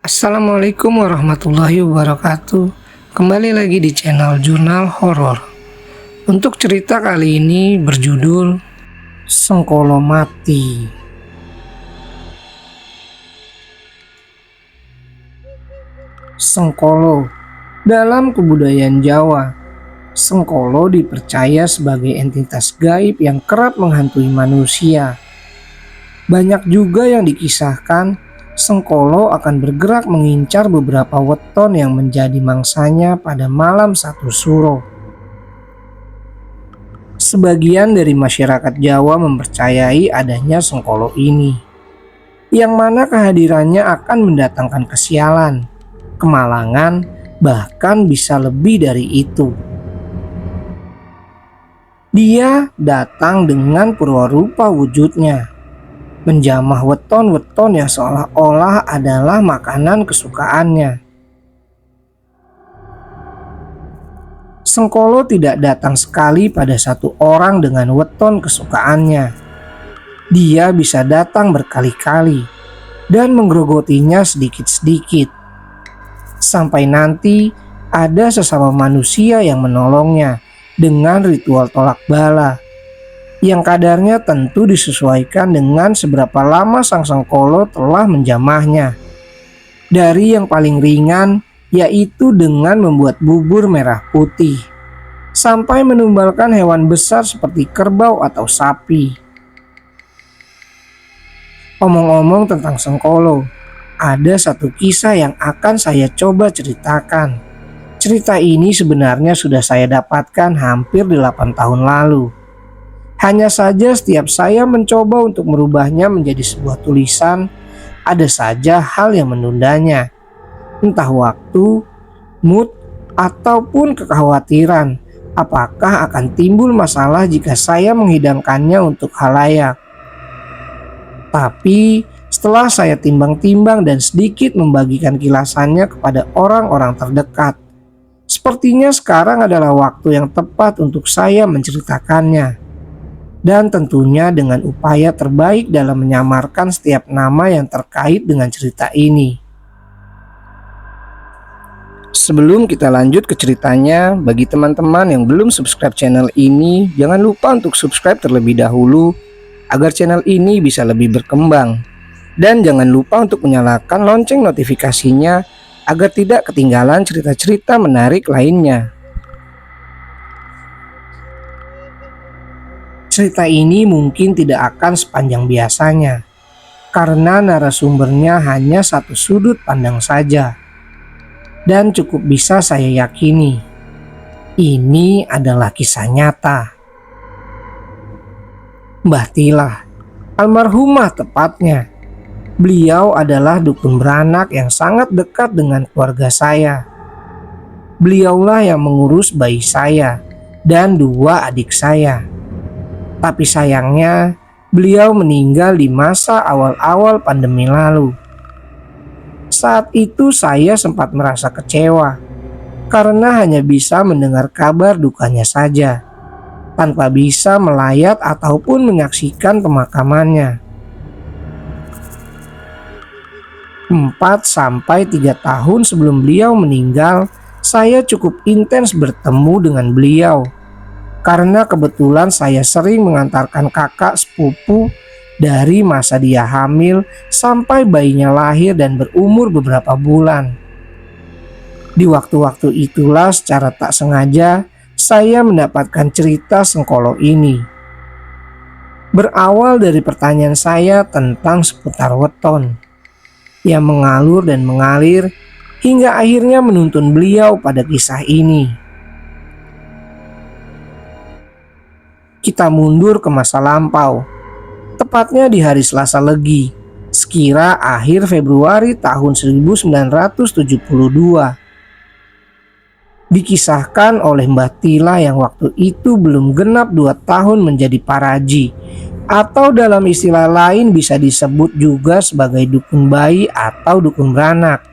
Assalamualaikum warahmatullahi wabarakatuh. Kembali lagi di channel Jurnal Horor. Untuk cerita kali ini berjudul Sengkolo Mati. Sengkolo. Dalam kebudayaan Jawa, Sengkolo dipercaya sebagai entitas gaib yang kerap menghantui manusia. Banyak juga yang dikisahkan Sengkolo akan bergerak mengincar beberapa weton yang menjadi mangsanya pada malam satu suro. Sebagian dari masyarakat Jawa mempercayai adanya Sengkolo ini, yang mana kehadirannya akan mendatangkan kesialan, kemalangan, bahkan bisa lebih dari itu. Dia datang dengan purwarupa wujudnya, menjamah weton-weton yang seolah-olah adalah makanan kesukaannya. Sengkolo tidak datang sekali pada satu orang dengan weton kesukaannya. Dia bisa datang berkali-kali dan menggerogotinya sedikit-sedikit. Sampai nanti ada sesama manusia yang menolongnya dengan ritual tolak bala, yang kadarnya tentu disesuaikan dengan seberapa lama sang Sengkolo telah menjamahnya. Dari yang paling ringan, yaitu dengan membuat bubur merah putih, sampai menumbalkan hewan besar seperti kerbau atau sapi. Omong-omong tentang Sengkolo, ada satu kisah yang akan saya coba ceritakan. Cerita ini sebenarnya sudah saya dapatkan hampir 8 tahun lalu. Hanya saja setiap saya mencoba untuk merubahnya menjadi sebuah tulisan, ada saja hal yang menundanya. Entah waktu, mood, ataupun kekhawatiran apakah akan timbul masalah jika saya menghidangkannya untuk khalayak. Tapi setelah saya timbang-timbang dan sedikit membagikan kilasannya kepada orang-orang terdekat, sepertinya sekarang adalah waktu yang tepat untuk saya menceritakannya. Dan tentunya dengan upaya terbaik dalam menyamarkan setiap nama yang terkait dengan cerita ini. Sebelum kita lanjut ke ceritanya, bagi teman-teman yang belum subscribe channel ini, jangan lupa untuk subscribe terlebih dahulu agar channel ini bisa lebih berkembang. Dan jangan lupa untuk menyalakan lonceng notifikasinya agar tidak ketinggalan cerita-cerita menarik lainnya. Cerita ini mungkin tidak akan sepanjang biasanya, karena narasumbernya hanya satu sudut pandang saja. Dan cukup bisa saya yakini, ini adalah kisah nyata. Mbah Tilah, almarhumah tepatnya. Beliau adalah dukun beranak yang sangat dekat dengan keluarga saya. Beliaulah yang mengurus bayi saya dan 2 adik saya. Tapi sayangnya beliau meninggal di masa awal-awal pandemi lalu. Saat itu saya sempat merasa kecewa karena hanya bisa mendengar kabar dukanya saja, tanpa bisa melayat ataupun menyaksikan pemakamannya. 4-3 tahun sebelum beliau meninggal, saya cukup intens bertemu dengan beliau. Karena kebetulan saya sering mengantarkan kakak sepupu dari masa dia hamil sampai bayinya lahir dan berumur beberapa bulan. Di waktu-waktu itulah secara tak sengaja saya mendapatkan cerita Sengkolo ini. Berawal dari pertanyaan saya tentang seputar weton yang mengalur dan mengalir hingga akhirnya menuntun beliau pada kisah ini. Kita mundur ke masa lampau, tepatnya di hari Selasa Legi, sekira akhir Februari tahun 1972. Dikisahkan oleh Mbah Tilah yang waktu itu belum genap 2 tahun menjadi paraji, atau dalam istilah lain bisa disebut juga sebagai dukun bayi atau dukun beranak.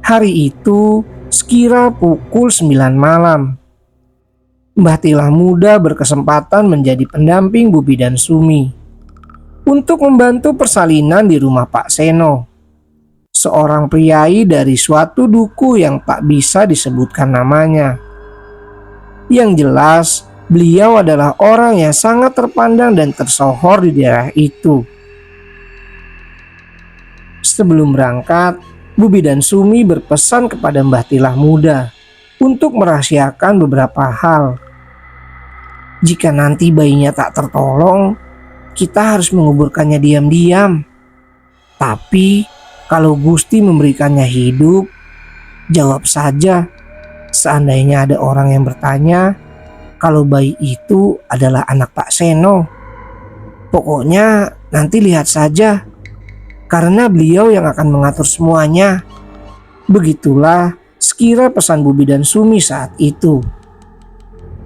Hari itu sekira pukul 9 malam, Mbah Tilah muda berkesempatan menjadi pendamping Bubi dan Sumi. untuk membantu persalinan di rumah Pak Seno, seorang priai dari suatu duku yang tak bisa disebutkan namanya. Yang jelas, beliau adalah orang yang sangat terpandang dan tersohor di daerah itu. Sebelum berangkat, Bubi dan Sumi berpesan kepada Mbah Tilah Muda untuk merahasiakan beberapa hal. Jika nanti bayinya tak tertolong, kita harus menguburkannya diam-diam. Tapi kalau Gusti memberikannya hidup, jawab saja. Seandainya ada orang yang bertanya kalau bayi itu adalah anak Pak Seno. Pokoknya nanti lihat saja, karena beliau yang akan mengatur semuanya. Begitulah sekira pesan Bubi dan Sumi saat itu.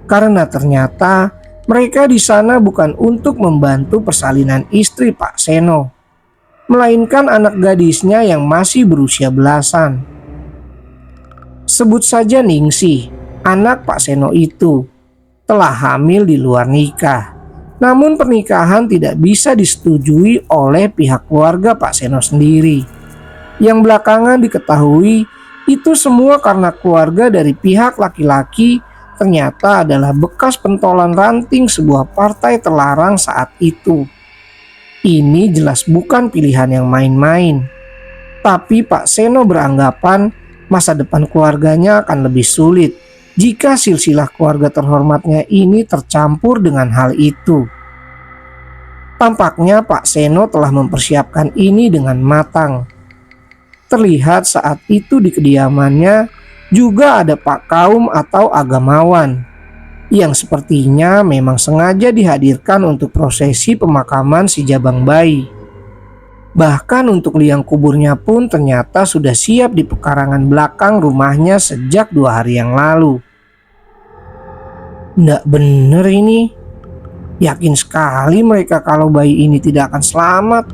Karena ternyata mereka di sana bukan untuk membantu persalinan istri Pak Seno, melainkan anak gadisnya yang masih berusia belasan. Sebut saja Ningsih, anak Pak Seno itu, telah hamil di luar nikah. Namun pernikahan tidak bisa disetujui oleh pihak keluarga Pak Seno sendiri. Yang belakangan diketahui itu semua karena keluarga dari pihak laki-laki ternyata adalah bekas pentolan ranting sebuah partai terlarang saat itu. Ini jelas bukan pilihan yang main-main. Tapi Pak Seno beranggapan masa depan keluarganya akan lebih sulit jika silsilah keluarga terhormatnya ini tercampur dengan hal itu. Tampaknya Pak Seno telah mempersiapkan ini dengan matang. Terlihat saat itu di kediamannya juga ada Pak Kaum atau agamawan yang sepertinya memang sengaja dihadirkan untuk prosesi pemakaman si jabang bayi. Bahkan untuk liang kuburnya pun ternyata sudah siap di pekarangan belakang rumahnya sejak 2 hari yang lalu. Nggak bener ini. Yakin sekali mereka kalau bayi ini tidak akan selamat.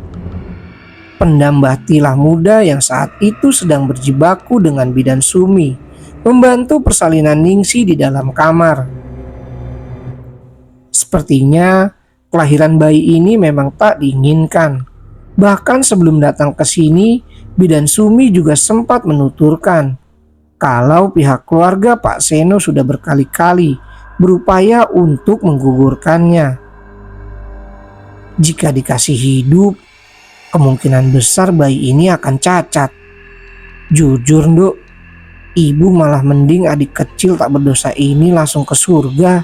Pendam Mbah Tilah Muda yang saat itu sedang berjibaku dengan bidan Sumi membantu persalinan Ningsih di dalam kamar. Sepertinya kelahiran bayi ini memang tak diinginkan. Bahkan sebelum datang ke sini, bidan Sumi juga sempat menuturkan kalau pihak keluarga Pak Seno sudah berkali-kali berupaya untuk menggugurkannya. Jika dikasih hidup, kemungkinan besar bayi ini akan cacat. Jujur, Nduk, ibu malah mending adik kecil tak berdosa ini langsung ke surga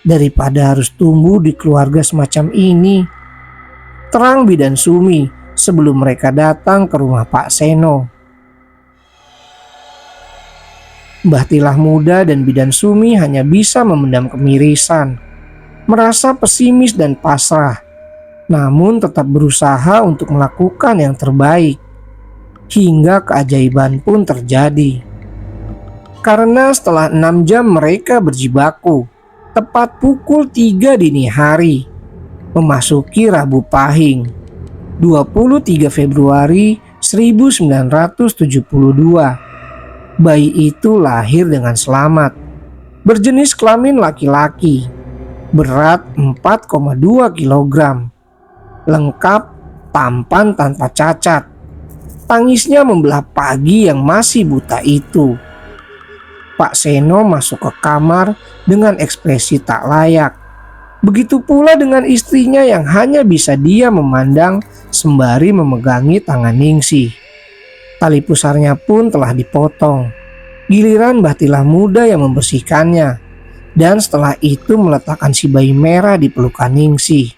daripada harus tumbuh di keluarga semacam ini. Terang bidan Sumi sebelum mereka datang ke rumah Pak Seno. Mbah Tilah Muda dan bidan Sumi hanya bisa memendam kemirisan, merasa pesimis dan pasrah, namun tetap berusaha untuk melakukan yang terbaik. Hingga keajaiban pun terjadi. Karena setelah 6 jam mereka berjibaku, tepat pukul 3 dini hari, memasuki Rabu Pahing, 23 Februari 1972. Bayi itu lahir dengan selamat, berjenis kelamin laki-laki, berat 4,2 kg, lengkap, tampan tanpa cacat. Tangisnya membelah pagi yang masih buta itu. Pak Seno masuk ke kamar dengan ekspresi tak layak. Begitu pula dengan istrinya yang hanya bisa dia memandang sembari memegangi tangan Ningsih. Tali pusarnya pun telah dipotong. Giliran Mbah Tilah Muda yang membersihkannya, dan setelah itu meletakkan si bayi merah di pelukan Ningsih.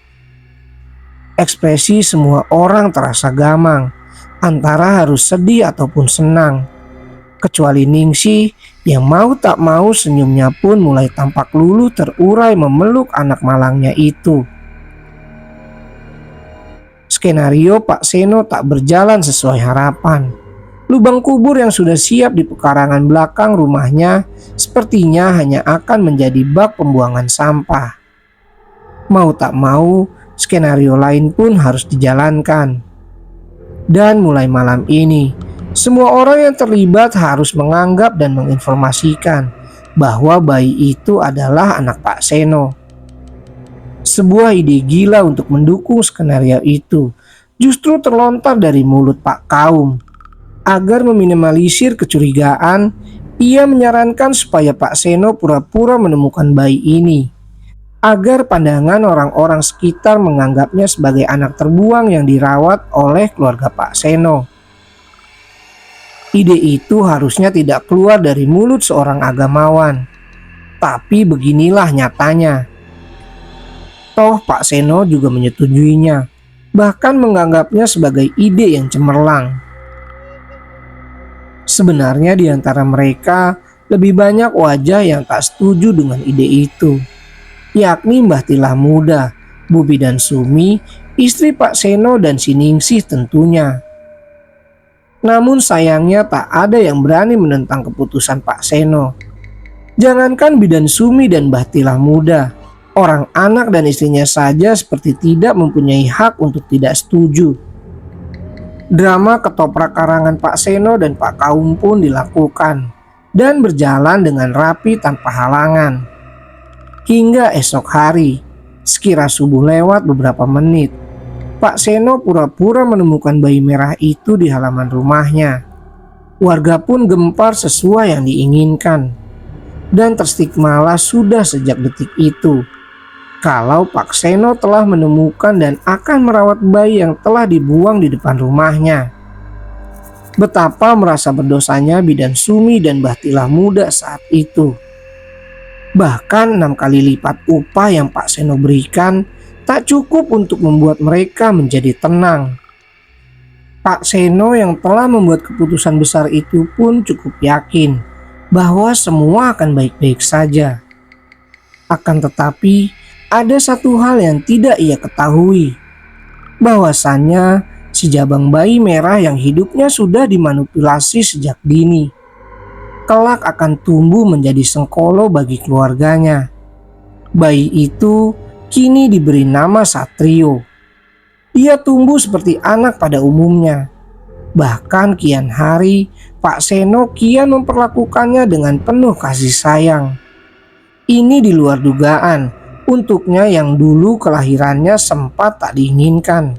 Ekspresi semua orang terasa gamang, antara harus sedih ataupun senang. Kecuali Ningsih yang mau tak mau senyumnya pun mulai tampak luluh terurai memeluk anak malangnya itu. Skenario Pak Seno tak berjalan sesuai harapan. Lubang kubur yang sudah siap di pekarangan belakang rumahnya sepertinya hanya akan menjadi bak pembuangan sampah. Mau tak mau, skenario lain pun harus dijalankan. Dan mulai malam ini, semua orang yang terlibat harus menganggap dan menginformasikan bahwa bayi itu adalah anak Pak Seno. Sebuah ide gila untuk mendukung skenario itu justru terlontar dari mulut Pak Kaum. Agar meminimalisir kecurigaan, ia menyarankan supaya Pak Seno pura-pura menemukan bayi ini, agar pandangan orang-orang sekitar menganggapnya sebagai anak terbuang yang dirawat oleh keluarga Pak Seno. Ide itu harusnya tidak keluar dari mulut seorang agamawan, tapi beginilah nyatanya. Toh Pak Seno juga menyetujuinya, bahkan menganggapnya sebagai ide yang cemerlang. Sebenarnya di antara mereka lebih banyak wajah yang tak setuju dengan ide itu, yakni Mbah Tilah Muda, Bubi dan Sumi, istri Pak Seno dan si Ningsih tentunya. Namun sayangnya tak ada yang berani menentang keputusan Pak Seno. Jangankan Bidan Sumi dan Mbah Tilah Muda, orang anak dan istrinya saja seperti tidak mempunyai hak untuk tidak setuju. Drama ketoprak karangan Pak Seno dan Pak Kaum pun dilakukan dan berjalan dengan rapi tanpa halangan. Hingga esok hari, sekira subuh lewat beberapa menit, Pak Seno pura-pura menemukan bayi merah itu di halaman rumahnya. Warga pun gempar sesuai yang diinginkan, dan terstigmalah sudah sejak detik itu kalau Pak Seno telah menemukan dan akan merawat bayi yang telah dibuang di depan rumahnya. Betapa merasa berdosanya Bidan Sumi dan Mbah Tilah Muda saat itu. Bahkan 6 kali lipat upah yang Pak Seno berikan tak cukup untuk membuat mereka menjadi tenang. Pak Seno yang telah membuat keputusan besar itu pun cukup yakin bahwa semua akan baik-baik saja. Akan tetapi, ada satu hal yang tidak ia ketahui, bahwasannya si jabang bayi merah yang hidupnya sudah dimanipulasi sejak dini, kelak akan tumbuh menjadi sengkolo bagi keluarganya. Bayi itu kini diberi nama Satrio. Dia tumbuh seperti anak pada umumnya. Bahkan kian hari, Pak Seno kian memperlakukannya dengan penuh kasih sayang. Ini di luar dugaan untuknya yang dulu kelahirannya sempat tak diinginkan.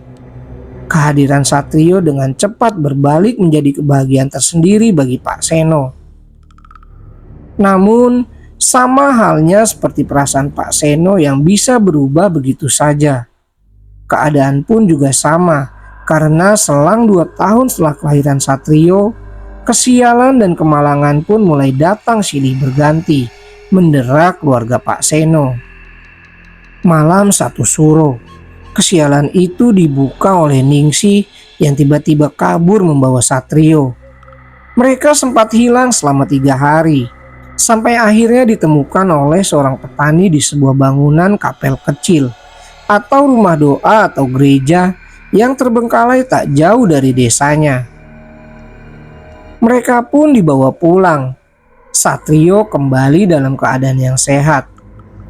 Kehadiran Satrio dengan cepat berbalik menjadi kebahagiaan tersendiri bagi Pak Seno. Namun, sama halnya seperti perasaan Pak Seno yang bisa berubah begitu saja. Keadaan pun juga sama, karena selang 2 tahun setelah kelahiran Satrio, kesialan dan kemalangan pun mulai datang silih berganti, mendera keluarga Pak Seno. Malam satu suro, kesialan itu dibuka oleh Ningsih yang tiba-tiba kabur membawa Satrio. Mereka sempat hilang selama 3 hari, sampai akhirnya ditemukan oleh seorang petani di sebuah bangunan kapel kecil atau rumah doa atau gereja yang terbengkalai tak jauh dari desanya. Mereka pun dibawa pulang. Satrio kembali dalam keadaan yang sehat,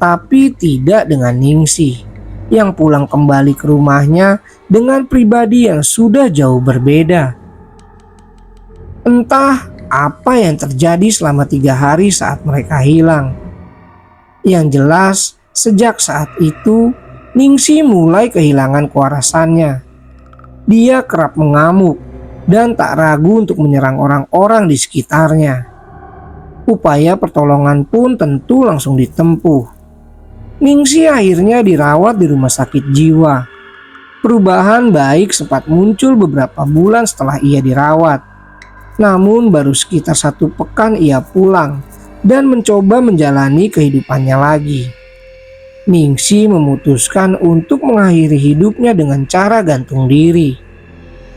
tapi tidak dengan Ningsih yang pulang kembali ke rumahnya dengan pribadi yang sudah jauh berbeda. Entah apa yang terjadi selama 3 hari saat mereka hilang. Yang jelas, sejak saat itu Ningsih mulai kehilangan kewarasannya. Dia kerap mengamuk dan tak ragu untuk menyerang orang-orang di sekitarnya. Upaya pertolongan pun tentu langsung ditempuh. Ningsih akhirnya dirawat di rumah sakit jiwa. Perubahan baik sempat muncul beberapa bulan setelah ia dirawat. Namun baru sekitar 1 pekan ia pulang dan mencoba menjalani kehidupannya lagi. Ningsih memutuskan untuk mengakhiri hidupnya dengan cara gantung diri.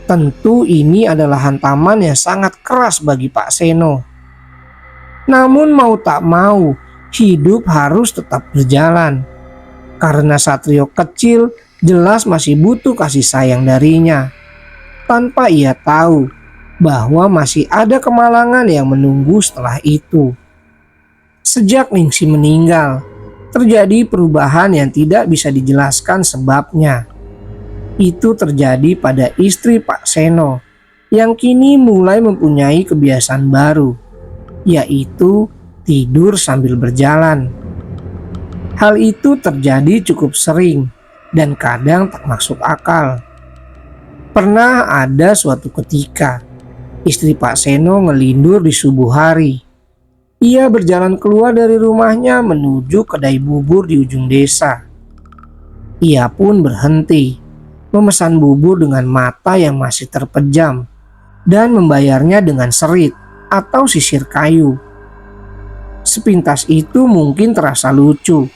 Tentu ini adalah hantaman yang sangat keras bagi Pak Seno. Namun mau tak mau, hidup harus tetap berjalan. Karena Satrio kecil jelas masih butuh kasih sayang darinya. Tanpa ia tahu bahwa masih ada kemalangan yang menunggu setelah itu. Sejak Ningsih meninggal, terjadi perubahan yang tidak bisa dijelaskan sebabnya. Itu terjadi pada istri Pak Seno yang kini mulai mempunyai kebiasaan baru, yaitu tidur sambil berjalan. Hal itu terjadi cukup sering dan kadang tak masuk akal. Pernah ada suatu ketika, istri Pak Seno ngelindur di subuh hari. Ia berjalan keluar dari rumahnya menuju kedai bubur di ujung desa. Ia pun berhenti, memesan bubur dengan mata yang masih terpejam, dan membayarnya dengan serit atau sisir kayu. Sepintas itu mungkin terasa lucu,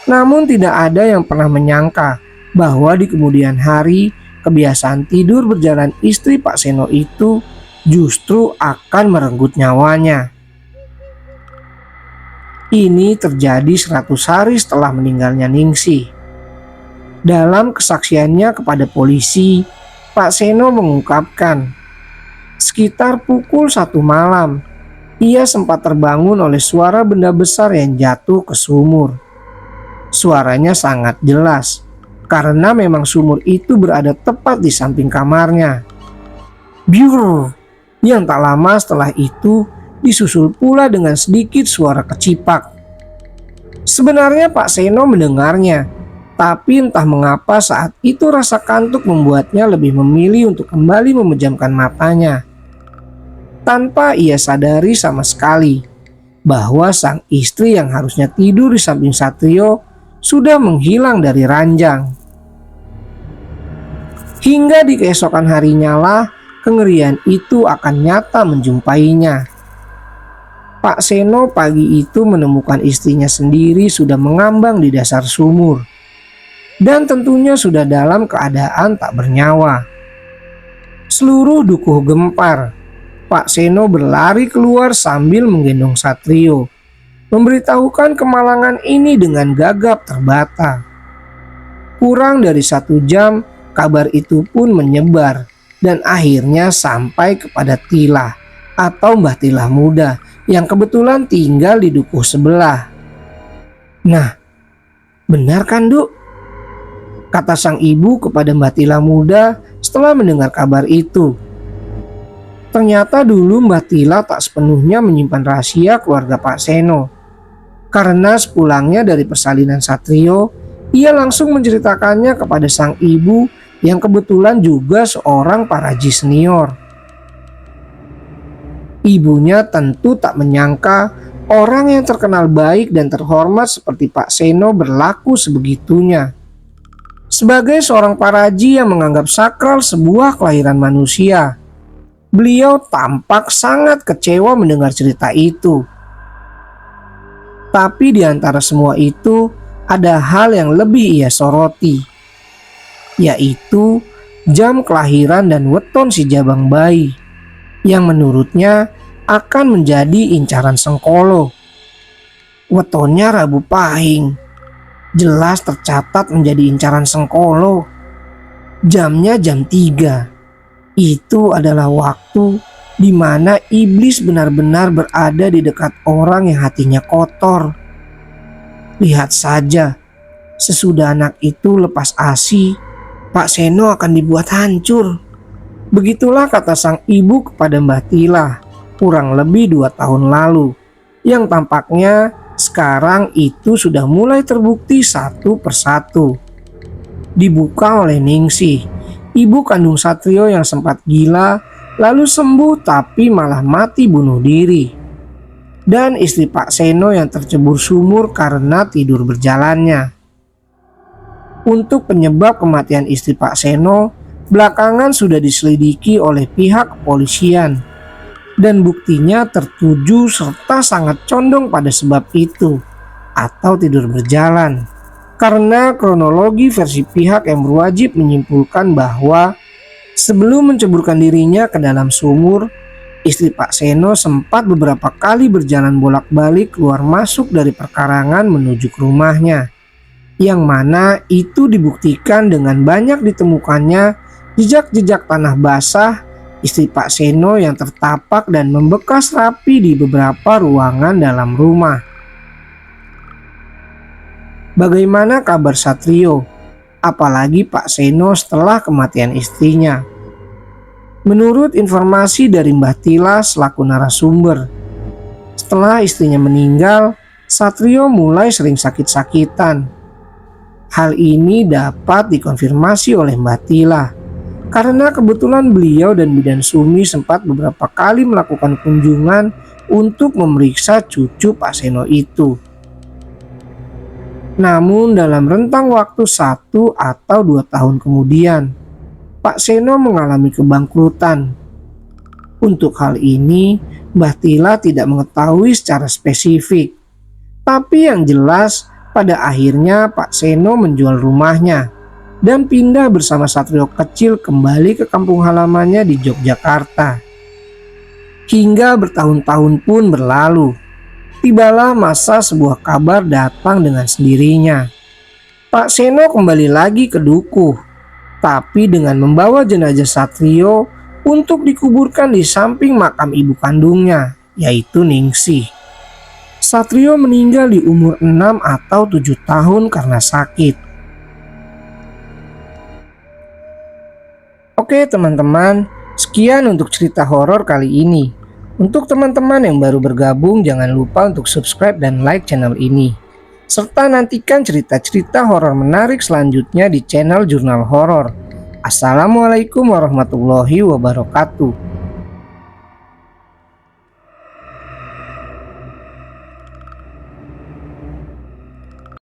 namun tidak ada yang pernah menyangka bahwa di kemudian hari kebiasaan tidur berjalan istri Pak Seno itu justru akan merenggut nyawanya. Ini terjadi 100 hari setelah meninggalnya Ningsih. Dalam kesaksiannya kepada polisi, Pak Seno mengungkapkan, sekitar pukul 1 malam, ia sempat terbangun oleh suara benda besar yang jatuh ke sumur. Suaranya sangat jelas, karena memang sumur itu berada tepat di samping kamarnya. Biur, yang tak lama setelah itu disusul pula dengan sedikit suara kecipak. Sebenarnya Pak Seno mendengarnya, tapi entah mengapa saat itu rasa kantuk membuatnya lebih memilih untuk kembali memejamkan matanya. Tanpa ia sadari sama sekali bahwa sang istri yang harusnya tidur di samping Satrio sudah menghilang dari ranjang. Hingga di keesokan harinya lah kengerian itu akan nyata menjumpainya. Pak Seno pagi itu menemukan istrinya sendiri sudah mengambang di dasar sumur. Dan tentunya sudah dalam keadaan tak bernyawa. Seluruh dukuh gempar. Pak Seno berlari keluar sambil menggendong Satrio, memberitahukan kemalangan ini dengan gagap terbata. Kurang dari 1 jam, kabar itu pun menyebar dan akhirnya sampai kepada Tilah atau Mbah Tilah muda yang kebetulan tinggal di dukuh sebelah. Nah, benar kan, Duk? Kata sang ibu kepada Mbah Tilah muda setelah mendengar kabar itu. Ternyata dulu Mbah Tilah tak sepenuhnya menyimpan rahasia keluarga Pak Seno. Karena sepulangnya dari persalinan Satrio, ia langsung menceritakannya kepada sang ibu yang kebetulan juga seorang paraji senior. Ibunya tentu tak menyangka orang yang terkenal baik dan terhormat seperti Pak Seno berlaku sebegitunya. Sebagai seorang paraji yang menganggap sakral sebuah kelahiran manusia, beliau tampak sangat kecewa mendengar cerita itu. Tapi di antara semua itu, ada hal yang lebih ia soroti, yaitu jam kelahiran dan weton si jabang bayi, yang menurutnya akan menjadi incaran Sengkolo. Wetonnya Rabu Pahing, jelas tercatat menjadi incaran Sengkolo. Jamnya jam 3. Itu adalah waktu di mana iblis benar-benar berada di dekat orang yang hatinya kotor. Lihat saja, sesudah anak itu lepas ASI, Pak Seno akan dibuat hancur. Begitulah kata sang ibu kepada Mbah Tilah kurang lebih 2 tahun lalu, yang tampaknya sekarang itu sudah mulai terbukti satu persatu. Dibuka oleh Ningsih, ibu kandung Satrio yang sempat gila lalu sembuh tapi malah mati bunuh diri. Dan istri Pak Seno yang tercebur sumur karena tidur berjalannya. Untuk penyebab kematian istri Pak Seno, belakangan sudah diselidiki oleh pihak kepolisian. Dan buktinya tertuju serta sangat condong pada sebab itu, atau tidur berjalan. Karena kronologi versi pihak yang berwajib menyimpulkan bahwa sebelum menceburkan dirinya ke dalam sumur, istri Pak Seno sempat beberapa kali berjalan bolak-balik keluar masuk dari perkarangan menuju ke rumahnya, yang mana itu dibuktikan dengan banyak ditemukannya jejak-jejak tanah basah istri Pak Seno yang tertapak dan membekas rapi di beberapa ruangan dalam rumah. Bagaimana kabar Satrio, apalagi Pak Seno setelah kematian istrinya? Menurut informasi dari Mbah Tilah selaku narasumber, setelah istrinya meninggal, Satrio mulai sering sakit-sakitan. Hal ini dapat dikonfirmasi oleh Mbak Tila, karena kebetulan beliau dan Bidan Sumi sempat beberapa kali melakukan kunjungan untuk memeriksa cucu Pak Seno itu. Namun dalam rentang waktu 1 atau 2 tahun kemudian, Pak Seno mengalami kebangkrutan. Untuk hal ini, Mbah Tila tidak mengetahui secara spesifik. Tapi yang jelas, pada akhirnya Pak Seno menjual rumahnya dan pindah bersama Satrio kecil kembali ke kampung halamannya di Yogyakarta. Hingga bertahun-tahun pun berlalu, tibalah masa sebuah kabar datang dengan sendirinya. Pak Seno kembali lagi ke Dukuh, tapi dengan membawa jenazah Satrio untuk dikuburkan di samping makam ibu kandungnya, yaitu Ningsih. Satrio meninggal di umur 6 atau 7 tahun karena sakit. Oke teman-teman, sekian untuk cerita horor kali ini. Untuk teman-teman yang baru bergabung, jangan lupa untuk subscribe dan like channel ini. Serta nantikan cerita-cerita horor menarik selanjutnya di channel Jurnal Horor. Assalamualaikum warahmatullahi wabarakatuh.